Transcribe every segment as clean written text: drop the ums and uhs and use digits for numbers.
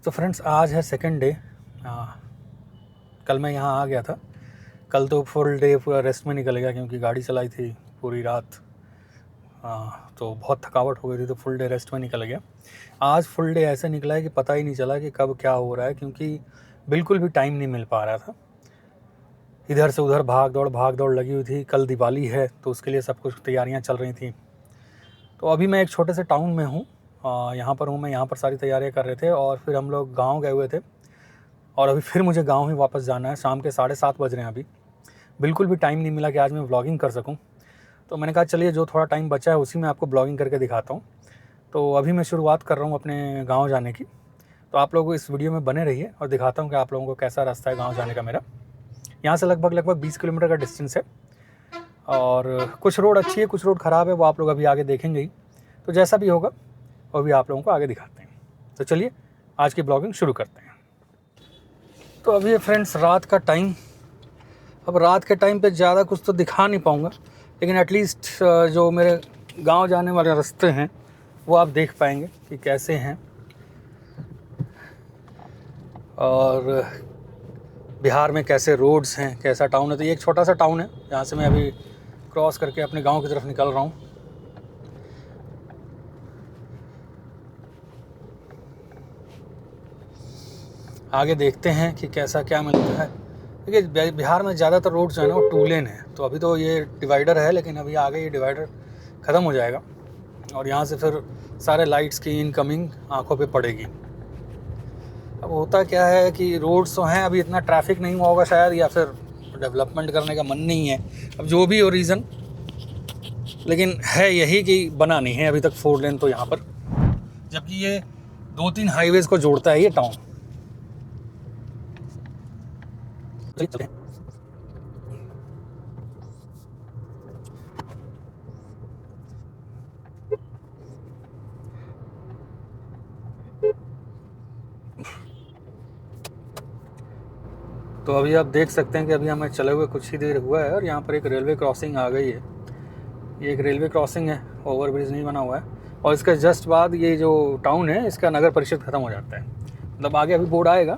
तो फ्रेंड्स आज है सेकंड डे। कल मैं यहाँ आ गया था। कल तो फुल डे पूरा रेस्ट में निकल गया क्योंकि गाड़ी चलाई थी पूरी रात। तो बहुत थकावट हो गई थी तो फुल डे रेस्ट में निकल गया। आज फुल डे ऐसे निकला है कि पता ही नहीं चला कि कब क्या हो रहा है, क्योंकि बिल्कुल भी टाइम नहीं मिल पा रहा था। इधर से उधर भाग दौड़ लगी हुई थी। कल दिवाली है तो उसके लिए सब कुछ तैयारियां चल रही थी। तो अभी मैं एक छोटे से टाउन में हूँ, यहाँ पर हूँ मैं। यहाँ पर सारी तैयारियां कर रहे थे और फिर हम लोग गाँव गए हुए थे और अभी फिर मुझे गाँव ही वापस जाना है। शाम के 7:30 बज रहे हैं। अभी बिल्कुल भी टाइम नहीं मिला कि आज मैं व्लॉगिंग कर सकूँ। तो मैंने कहा चलिए जो थोड़ा टाइम बचा है उसी में आपको ब्लॉगिंग करके दिखाता हूँ। तो अभी मैं शुरुआत कर रहा हूँ अपने गांव जाने की। तो आप लोग इस वीडियो में बने रहिए और दिखाता हूँ कि आप लोगों को कैसा रास्ता है गांव जाने का। मेरा यहाँ से लगभग 20 किलोमीटर का डिस्टेंस है और कुछ रोड अच्छी है, कुछ रोड ख़राब है, वो आप लोग अभी आगे देखेंगे ही। तो जैसा भी होगा वो भी आप लोगों को आगे दिखाते हैं। तो चलिए आज की ब्लॉगिंग शुरू करते हैं। तो अभी है फ्रेंड्स रात का टाइम। अब रात के टाइम पे ज़्यादा कुछ तो दिखा नहीं पाऊँगा, लेकिन एटलीस्ट जो मेरे गांव जाने वाले रास्ते हैं वो आप देख पाएंगे कि कैसे हैं। और बिहार में कैसे रोड्स हैं, कैसा टाउन है। तो ये एक छोटा सा टाउन है जहाँ से मैं अभी क्रॉस करके अपने गांव की तरफ निकल रहा हूँ। आगे देखते हैं कि कैसा क्या मिलता है। देखिए बिहार में ज़्यादातर रोड जो है ना वो 2 लेन है। तो अभी तो ये डिवाइडर है, लेकिन अभी आगे ये डिवाइडर ख़त्म हो जाएगा और यहाँ से फिर सारे लाइट्स की इनकमिंग आंखों पे पड़ेगी। अब होता क्या है कि रोड्स तो हैं, अभी इतना ट्रैफिक नहीं हुआ होगा शायद, या फिर डेवलपमेंट करने का मन नहीं है। अब जो भी हो रीज़न, लेकिन है यही कि बना नहीं है अभी तक 4 लेन तो यहाँ पर, जबकि ये 2-3 हाईवेज़ को जोड़ता है ये टाउन। तो अभी आप देख सकते हैं कि अभी हमें चले हुए कुछ ही देर हुआ है और यहाँ पर एक रेलवे क्रॉसिंग आ गई है। ये एक रेलवे क्रॉसिंग है, ओवर ब्रिज नहीं बना हुआ है। और इसका जस्ट बाद ये जो टाउन है इसका नगर परिषद ख़त्म हो जाता है। मतलब आगे अभी बोर्ड आएगा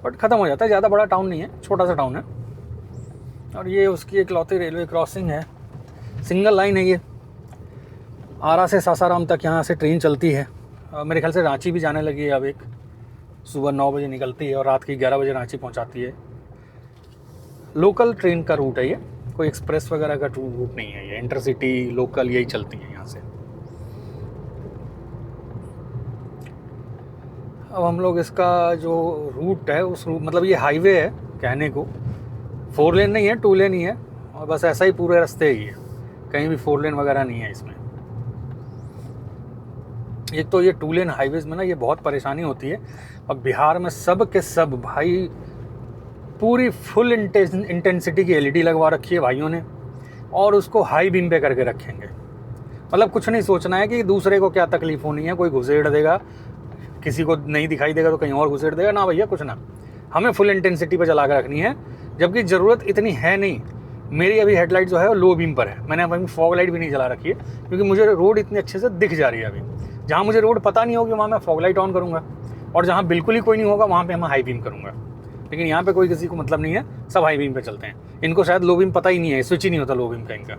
बट ख़त्म हो जाता है। ज़्यादा बड़ा टाउन नहीं है, छोटा सा टाउन है। और ये उसकी इकलौती रेलवे क्रॉसिंग है, सिंगल लाइन है ये। आरा से सासाराम तक यहाँ से ट्रेन चलती है। मेरे ख्याल से रांची भी जाने लगी है अब। एक सुबह 9 बजे निकलती है और रात की 11 बजे रांची पहुँचाती है। लोकल ट्रेन का रूट है ये, कोई एक्सप्रेस वगैरह का रूट नहीं है ये। इंटरसिटी लोकल यही चलती है यहाँ से। अब हम लोग इसका जो रूट है उस रूट, मतलब ये हाईवे है कहने को, 4 लेन नहीं है, 2 लेन ही है। और बस ऐसा ही पूरे रास्ते ही है, कहीं भी 4 लेन वगैरह नहीं है इसमें। एक तो ये 2 लेन हाईवेज़ में ना ये बहुत परेशानी होती है। अब बिहार में सब के सब भाई पूरी फुल इंटेंसिटी की LED लगवा रखी है भाइयों ने, और उसको हाई बीम पे करके रखेंगे। मतलब कुछ नहीं सोचना है कि दूसरे को क्या तकलीफ़ होनी है, कोई घुसेड़ देगा, किसी को नहीं दिखाई देगा तो कहीं और घुसेड़ देगा ना भैया, कुछ ना। हमें फुल इंटेंसिटी पे चला कर रखनी है, जबकि ज़रूरत इतनी है नहीं। मेरी अभी हेडलाइट जो है वो लो बीम पर है। मैंने अभी फॉग लाइट भी नहीं चला रखी है क्योंकि मुझे रोड इतनी अच्छे से दिख जा रही है। अभी जहाँ मुझे रोड पता नहीं होगी वहाँ मैं फॉग लाइट ऑन करूँगा, और जहाँ बिल्कुल ही कोई नहीं होगा वहाँ पे मैं हाई बीम करूँगा। लेकिन यहाँ पे कोई किसी को मतलब नहीं है, सब हाई बीम पे चलते हैं। इनको शायद लो बीम पता ही नहीं है, स्विच ही नहीं होता लो बीम का इनका।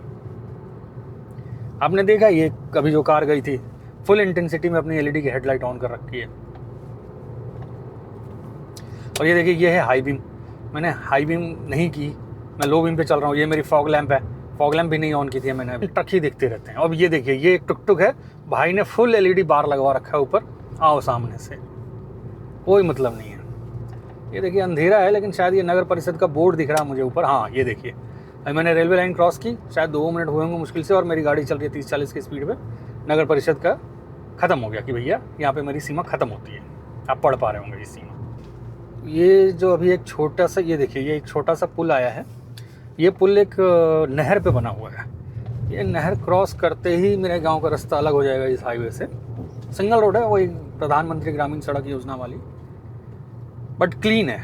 आपने देखा ये कभी जो कार गई थी फुल इंटेंसिटी में अपनी LED की हेडलाइट ऑन कर रखी है। और ये देखिए ये है हाई बीम। मैंने हाई बीम नहीं की, मैं लो बीम पे चल रहा हूँ। ये मेरी फॉग लैंप है, फॉग लैंप भी नहीं ऑन की थी मैंने। अभी ट्रक ही दिखते रहते हैं। अब ये देखिए ये एक टुक टुक है, भाई ने फुल LED बार लगवा रखा है ऊपर, आओ सामने से, कोई मतलब नहीं है। ये देखिए अंधेरा है लेकिन शायद ये नगर परिषद का बोर्ड दिख रहा है मुझे ऊपर। हाँ ये देखिए, अभी मैंने रेलवे लाइन क्रॉस की, शायद 2 मिनट हुए होंगे मुश्किल से, और मेरी गाड़ी चल रही है 30-40 की स्पीड पे। नगर परिषद का ख़त्म हो गया कि भैया यहाँ पे मेरी सीमा ख़त्म होती है। आप पढ़ पा रहे होंगे ये सीमा। ये जो अभी एक छोटा सा, ये देखिए ये एक छोटा सा पुल आया है। ये पुल एक नहर पे बना हुआ है। ये नहर क्रॉस करते ही मेरे गांव का रास्ता अलग हो जाएगा इस हाईवे से। सिंगल रोड है, वही प्रधानमंत्री ग्रामीण सड़क योजना वाली, बट क्लीन है,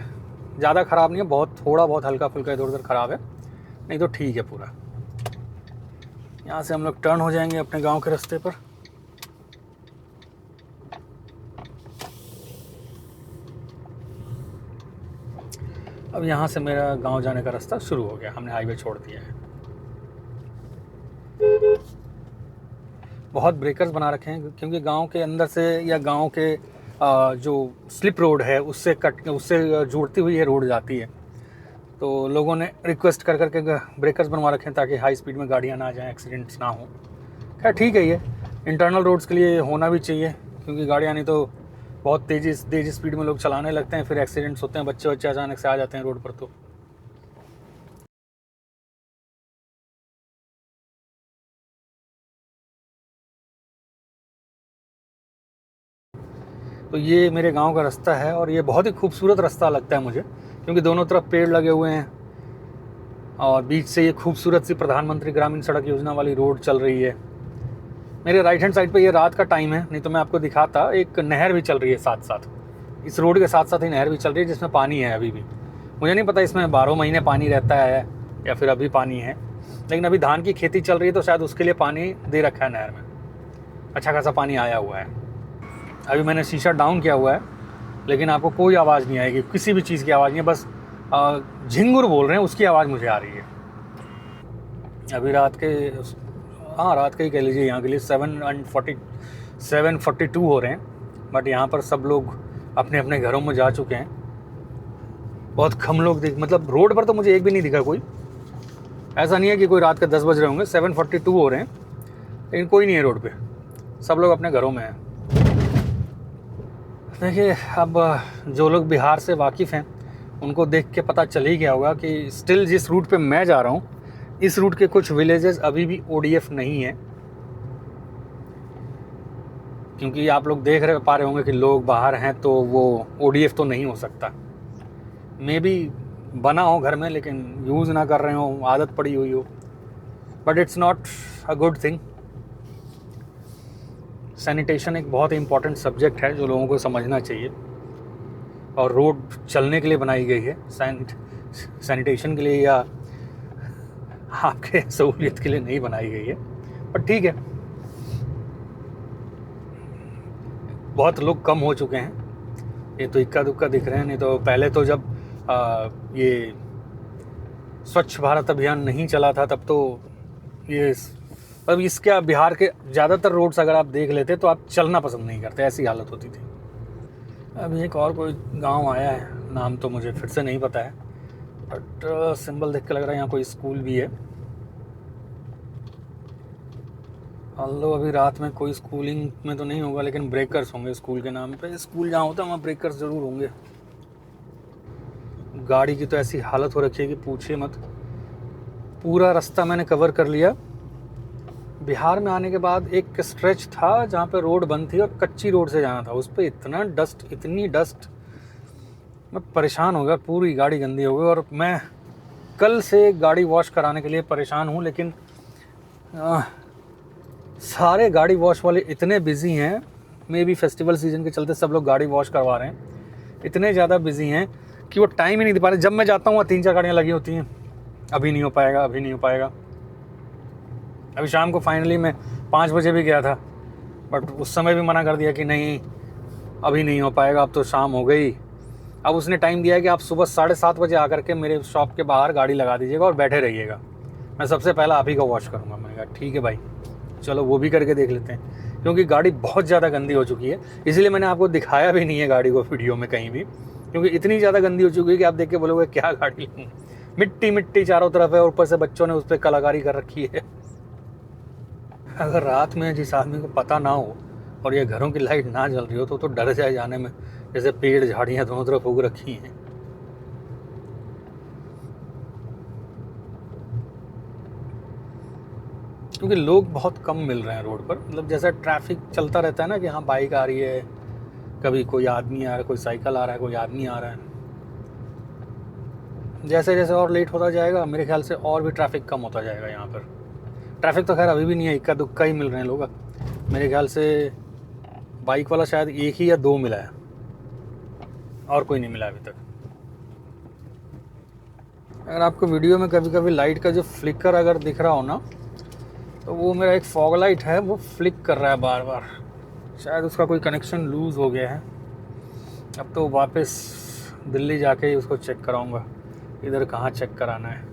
ज़्यादा ख़राब नहीं है। बहुत थोड़ा बहुत हल्का फुल्का इधर उधर ख़राब है, नहीं तो ठीक है पूरा। यहाँ से हम लोग टर्न हो जाएंगे अपने गांव के रास्ते पर। अब यहाँ से मेरा गांव जाने का रास्ता शुरू हो गया, हमने हाईवे छोड़ दिया है। बहुत ब्रेकर्स बना रखे हैं क्योंकि गांव के अंदर से या गांव के जो स्लिप रोड है उससे जुड़ती हुई ये रोड जाती है, तो लोगों ने रिक्वेस्ट कर करके ब्रेकर्स बनवा रखे हैं ताकि हाई स्पीड में गाड़ियाँ ना जाएं, एक्सीडेंट्स ना हो। खैर ठीक है, ये इंटरनल रोड्स के लिए होना भी चाहिए क्योंकि गाड़ियाँ नहीं तो बहुत तेज़ स्पीड में लोग चलाने लगते हैं, फिर एक्सीडेंट्स होते हैं, बच्चे अचानक से आ जाते हैं रोड पर। तो ये मेरे गांव का रास्ता है और ये बहुत ही खूबसूरत रास्ता लगता है मुझे क्योंकि दोनों तरफ पेड़ लगे हुए हैं और बीच से ये खूबसूरत सी प्रधानमंत्री ग्रामीण सड़क योजना वाली रोड चल रही है। मेरे राइट हैंड साइड पे ये रात का टाइम है, नहीं तो मैं आपको दिखाता। एक नहर भी चल रही है साथ साथ, इस रोड के साथ साथ ही नहर भी चल रही है जिसमें पानी है अभी भी। मुझे नहीं पता इसमें 12 महीने पानी रहता है या फिर अभी पानी है, लेकिन अभी धान की खेती चल रही है तो शायद उसके लिए पानी दे रखा है नहर में, अच्छा खासा पानी आया हुआ है। अभी मैंने शीशा डाउन किया हुआ है लेकिन आपको कोई आवाज़ नहीं आएगी, किसी भी चीज़ की आवाज़ नहीं है, बस झिंगुर बोल रहे हैं उसकी आवाज़ मुझे आ रही है। अभी रात के ही कह लीजिए यहाँ के लिए 7:42 हो रहे हैं, बट यहाँ पर सब लोग अपने अपने घरों में जा चुके हैं। बहुत कम लोग मतलब रोड पर तो मुझे एक भी नहीं दिखा कोई, ऐसा नहीं है कि कोई रात के 10 बज रहे होंगे। 7:42 हो रहे हैं लेकिन कोई नहीं है रोड पे, सब लोग अपने घरों में हैं। देखिए, अब जो लोग बिहार से वाकिफ़ हैं उनको देख के पता चल ही गया होगा कि स्टिल जिस रूट पे मैं जा रहा हूँ इस रूट के कुछ विलेजेस अभी भी ODF नहीं है, क्योंकि आप लोग देख पा रहे होंगे कि लोग बाहर हैं तो वो ODF तो नहीं हो सकता। मे बी बना हो घर में लेकिन यूज़ ना कर रहे हो, आदत पड़ी हुई हो, but it's not a good thing. Sanitation एक बहुत ही इम्पॉर्टेंट सब्जेक्ट है जो लोगों को समझना चाहिए और रोड चलने के लिए बनाई गई है, सैनिटेशन के लिए या आपके सहूलियत के लिए नहीं बनाई गई है। पर ठीक है, बहुत लोग कम हो चुके हैं, ये तो इक्का दुक्का दिख रहे हैं। नहीं तो पहले तो जब ये स्वच्छ भारत अभियान नहीं चला था तब तो ये अब इसके बिहार के ज़्यादातर रोड्स अगर आप देख लेते तो आप चलना पसंद नहीं करते, ऐसी हालत होती थी। अभी एक और कोई गांव आया है, नाम तो मुझे फिर से नहीं पता है, बट सिंबल देख के लग रहा है यहाँ कोई स्कूल भी है। ऑल्दो अभी रात में कोई स्कूलिंग में तो नहीं होगा लेकिन ब्रेकर्स होंगे स्कूल के नाम पे। स्कूल जहाँ होता है वहाँ ब्रेकर्स ज़रूर होंगे। गाड़ी की तो ऐसी हालत हो रखी है कि पूछिए मत। पूरा रास्ता मैंने कवर कर लिया। बिहार में आने के बाद एक स्ट्रेच था जहाँ पे रोड बंद थी और कच्ची रोड से जाना था, उस पर इतनी डस्ट, मैं परेशान हो गया, पूरी गाड़ी गंदी हो गई। और मैं कल से गाड़ी वॉश कराने के लिए परेशान हूँ, लेकिन सारे गाड़ी वॉश वाले इतने बिजी हैं, मे बी फेस्टिवल सीजन के चलते सब लोग गाड़ी वॉश करवा रहे हैं, इतने ज़्यादा बिजी हैं कि वो टाइम ही नहीं दे पा रहे। जब मैं जाता हूँ वहाँ 3-4 गाड़ियाँ लगी होती हैं, अभी नहीं हो पाएगा। अभी शाम को फाइनली मैं 5 बजे भी गया था, बट उस समय भी मना कर दिया कि नहीं अभी नहीं हो पाएगा, अब तो शाम हो गई। अब उसने टाइम दिया है कि आप सुबह 7:30 बजे आकर के मेरे शॉप के बाहर गाड़ी लगा दीजिएगा और बैठे रहिएगा, मैं सबसे पहला आप ही का वॉश करूँगा। मैंने कहा ठीक है भाई, चलो वो भी करके देख लेते हैं, क्योंकि गाड़ी बहुत ज़्यादा गंदी हो चुकी है। इसलिए मैंने आपको दिखाया भी नहीं है गाड़ी को वीडियो में कहीं भी, क्योंकि इतनी ज़्यादा गंदी हो चुकी है कि आप देख के बोलोगे क्या गाड़ी लूँ। मिट्टी चारों तरफ है, ऊपर से बच्चों ने उस पर कलाकारी कर रखी है। अगर रात में जिस आदमी को पता ना हो और ये घरों की लाइट ना जल रही हो तो डर जाए जाने में, जैसे पेड़ झाड़ियाँ दोनों तरफ उग रखी हैं। क्योंकि लोग बहुत कम मिल रहे हैं रोड पर, मतलब जैसा ट्रैफिक चलता रहता है ना कि हाँ बाइक आ रही है, कभी कोई आदमी आ रहा है, कोई साइकिल आ रहा है, कोई आदमी आ रहा है। जैसे जैसे और लेट होता जाएगा मेरे ख्याल से और भी ट्रैफिक कम होता जाएगा यहाँ पर। ट्रैफिक तो खैर अभी भी नहीं है, इक्का दुक्का ही मिल रहे हैं लोग। मेरे ख्याल से बाइक वाला शायद 1 या 2 मिला है और कोई नहीं मिला अभी तक। अगर आपको वीडियो में कभी कभी लाइट का जो फ्लिकर अगर दिख रहा हो ना, तो वो मेरा एक फॉग लाइट है, वो फ्लिक कर रहा है बार बार, शायद उसका कोई कनेक्शन लूज़ हो गया है। अब तो वापस दिल्ली जाके ही उसको चेक कराऊंगा। इधर कहाँ चेक कराना है,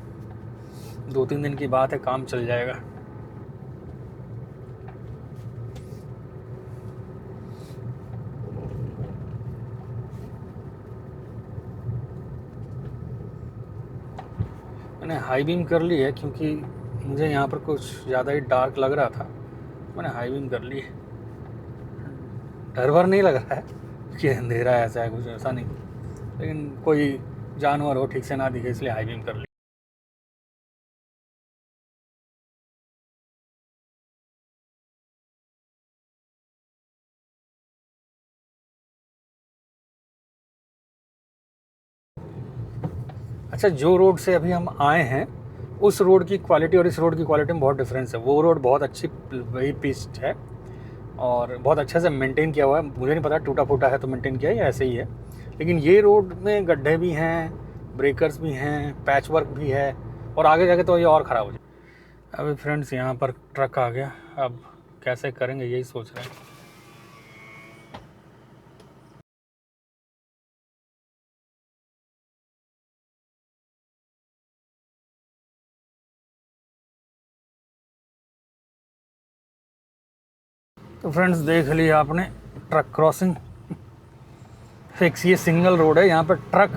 2-3 दिन की बात है, काम चल जाएगा। मैंने हाई बीम कर ली है क्योंकि मुझे यहाँ पर कुछ ज़्यादा ही डार्क लग रहा था, मैंने हाई बीम कर ली है। डर वर नहीं लग रहा है कि अंधेरा ऐसा है, कुछ ऐसा नहीं, लेकिन कोई जानवर हो ठीक से ना दिखे इसलिए हाई बीम कर ली। अच्छा, जो रोड से अभी हम आए हैं उस रोड की क्वालिटी और इस रोड की क्वालिटी में बहुत डिफरेंस है। वो रोड बहुत अच्छी वही पिच्ड है और बहुत अच्छे से मेंटेन किया हुआ है। मुझे नहीं पता टूटा फूटा है तो मेंटेन किया है या ऐसे ही है, लेकिन ये रोड में गड्ढे भी हैं, ब्रेकर्स भी हैं, पैच वर्क भी है, और आगे जाके तो ये और ख़राब हो जाए। अभी फ्रेंड्स यहाँ पर ट्रक आ गया, अब कैसे करेंगे यही सोच रहे हैं। तो फ्रेंड्स देख लिया आपने ट्रक क्रॉसिंग फिक्स। ये सिंगल रोड है, यहाँ पर ट्रक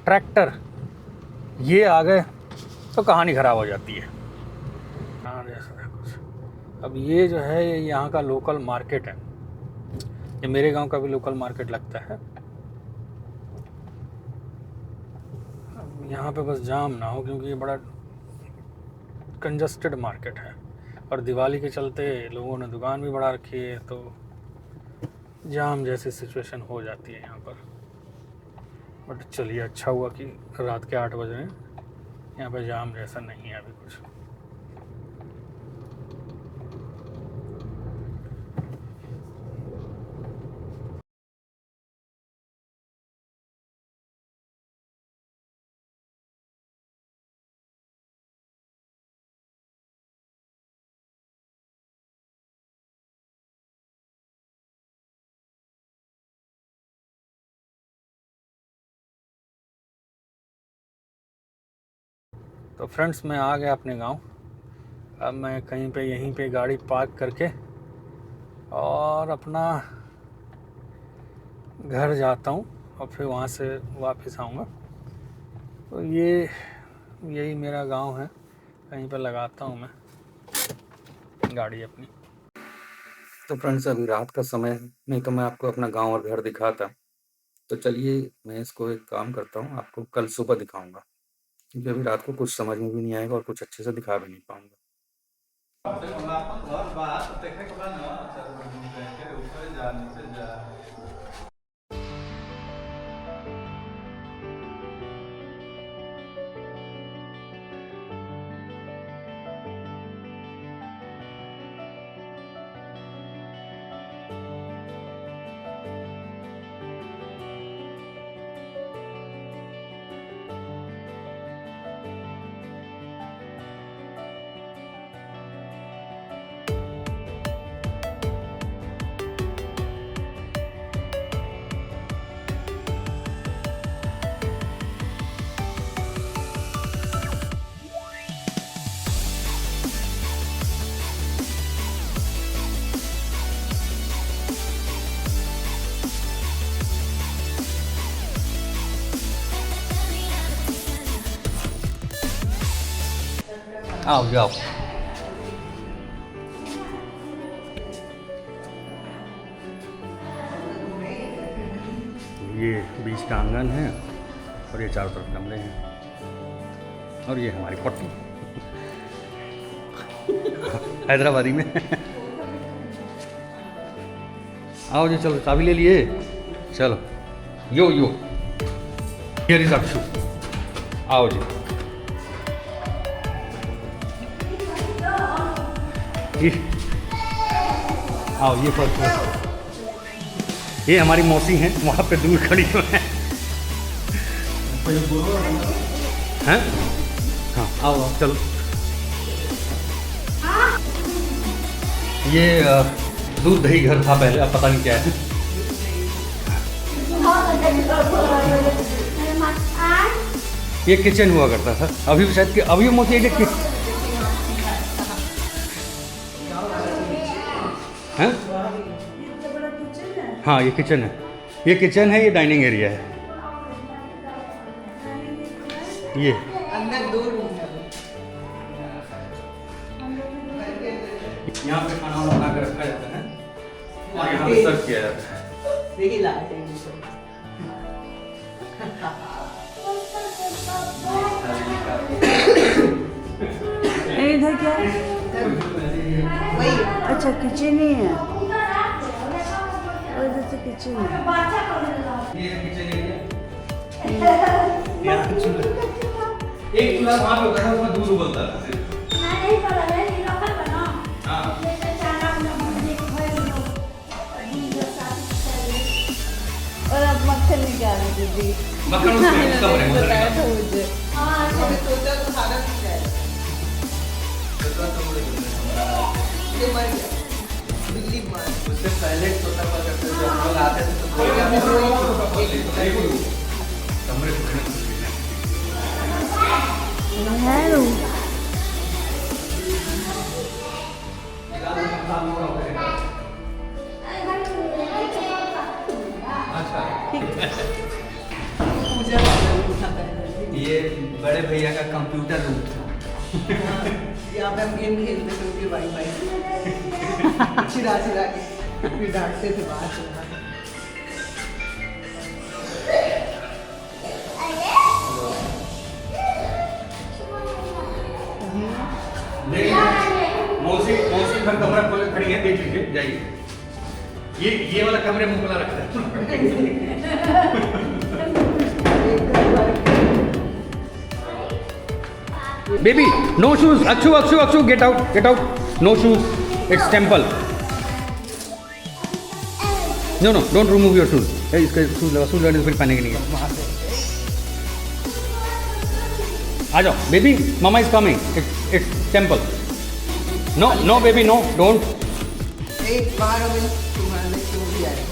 ट्रैक्टर ये आ गए तो कहानी ख़राब हो जाती है। हाँ जैसा है कुछ। अब ये जो है ये यहाँ का लोकल मार्केट है, ये मेरे गांव का भी लोकल मार्केट लगता है। अब यहाँ पे बस जाम ना हो क्योंकि ये बड़ा कंजस्टेड मार्केट है और दिवाली के चलते लोगों ने दुकान भी बढ़ा रखी है, तो जाम जैसी सिचुएशन हो जाती है यहाँ पर। बट चलिए अच्छा हुआ कि रात के 8 बज रहे हैं, यहाँ पर जाम जैसा नहीं है अभी कुछ। तो फ्रेंड्स मैं आ गया अपने गांव। अब मैं कहीं पे यहीं पे गाड़ी पार्क करके और अपना घर जाता हूँ और फिर वहाँ से वापस आऊँगा। तो ये यही मेरा गांव है, कहीं पर लगाता हूँ मैं गाड़ी अपनी। तो फ्रेंड्स अभी रात का समय है, नहीं तो मैं आपको अपना गांव और घर दिखाता। तो चलिए मैं इसको एक काम करता हूँ, आपको कल सुबह दिखाऊंगा, क्योंकि अभी रात को कुछ समझ में भी नहीं आएगा और कुछ अच्छे से दिखा भी नहीं पाऊंगा। आओ जाओ। ये बीच का आंगन है और ये चारों तरफ गमले हैं और ये हमारी पट्टी हैदराबादी में। आओ जी, चलो चाबी ले लिए, चलो यो यो हियर इज अक्षु, आओ जी। आओ ये फर्स्ट, ये हमारी मौसी हैं, वहाँ पे दूर खड़ी हुई हैं। हैं? हाँ आओ आओ चलो। ये दूध दही घर था पहले, अब पता नहीं क्या है। ये किचन हुआ करता था, अभी शायद कि अभी मोस्टली ये हैं? हाँ ये किचन है, ये किचन है, ये डाइनिंग एरिया है, ये अंदर 2 रूम है। यहाँ पे खाना बना कर रखा जाता है और यहाँ पे सर्व किया जाता है। देखिए लाइटिंग इधर क्या है? वही अच्छा किचन ही है, और इधर से किचन है। ये किचन एरिया, यहाँ चूल्हा, एक चूल्हा वहाँ पे होता था, उसमें दूध उबलता था सिर्फ। हाँ और अब मक्खन निकाल दीदी, मक्खन उसमें कमरे में बताया था मुझे। मैंने सोचा तो खाना नहीं जाएगा। ये मर गया, बिल्ली मार। उससे पहले छोटा हुआ करते थे, जब हम लोग आते थे तो कमरे हेलो पूजा उठाता है। ये बड़े भैया का कंप्यूटर रूम था। यहाँ पे हम गेम खेलते थे उनके वाईफाई चिरा के, फिर डांटते थे बाहर से। मौसी घर कमरा खोले खड़ी है, देख लीजिए जाइए। ये वाला कमरे में खुला रखा है। Baby no shoes, Akshu get out, no shoes, it's temple. No don't remove your shoes. इसका शूज लगा, फिर पहने के नहीं है। आ जाओ बेबी, मामा is coming, it's temple. No baby no, don't. एक बार में तुम्हारे क्यों भी आए।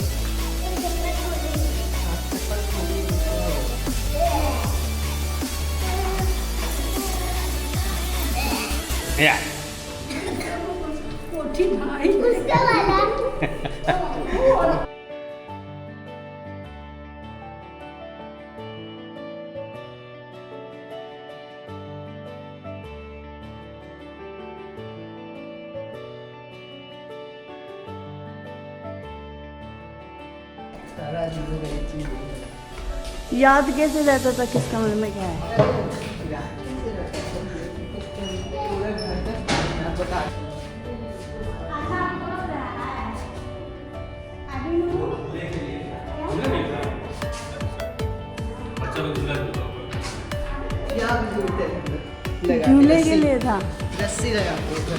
या सारा चीज़ों का एक चीज़ याद कैसे रहता था किस कमरे में क्या है? पूरा घर का बता। यहाँ भी झूलते थे। झूले के लिए था। रस्सी लगा के उधर।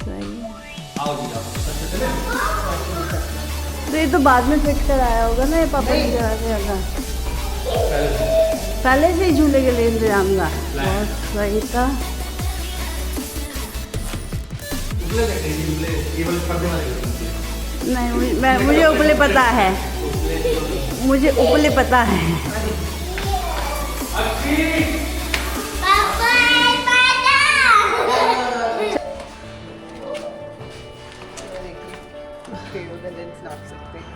सही है। आओ जी आओ। तो ये तो बाद में फिट कराया होगा ना, ये पापा की जगह से होगा। पहले से ही झूले के लिए इंतजाम था। बहुत सही था। नहीं मुझे उपले पता है, मुझे उपले पता है। पेड़ों में लेंस नाप सकते हैं।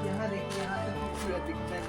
यहाँ देखिए, यहाँ से खूबसूरत दिखता है।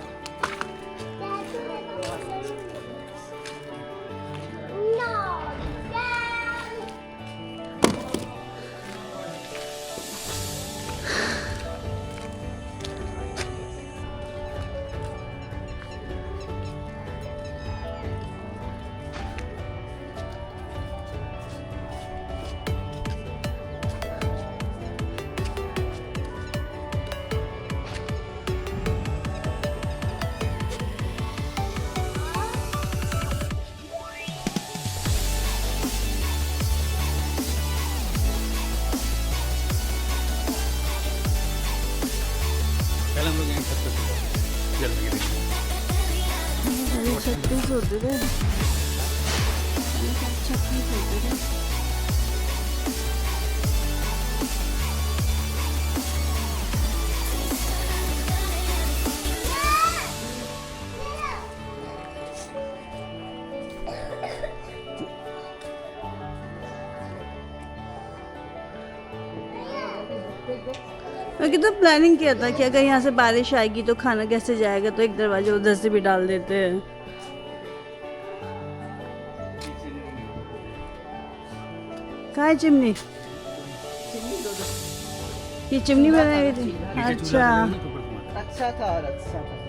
पहले हम लोग यहीं छत पे जल्दी अरे 36 होते थे, 36 होते थे। मैं तो प्लानिंग किया था कि अगर यहाँ से बारिश आएगी तो खाना कैसे जाएगा, तो एक दरवाजा उधर से भी डाल देते हैं। कहाँ है चिमनी? ये चिमनी बनाई हुई थी। अच्छा, अच्छा था और अच्छा था।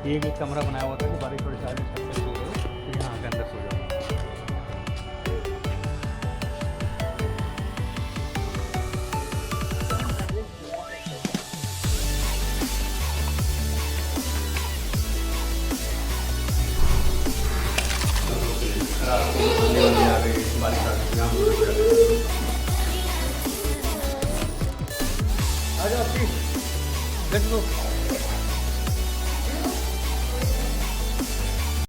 ये एक कमरा बनाया हुआ था कि बारिश थोड़ी सारी छत पे सो रहे हो तो यहाँ आके अंदर सो जाओ। आ जाओ, लेट्स गो।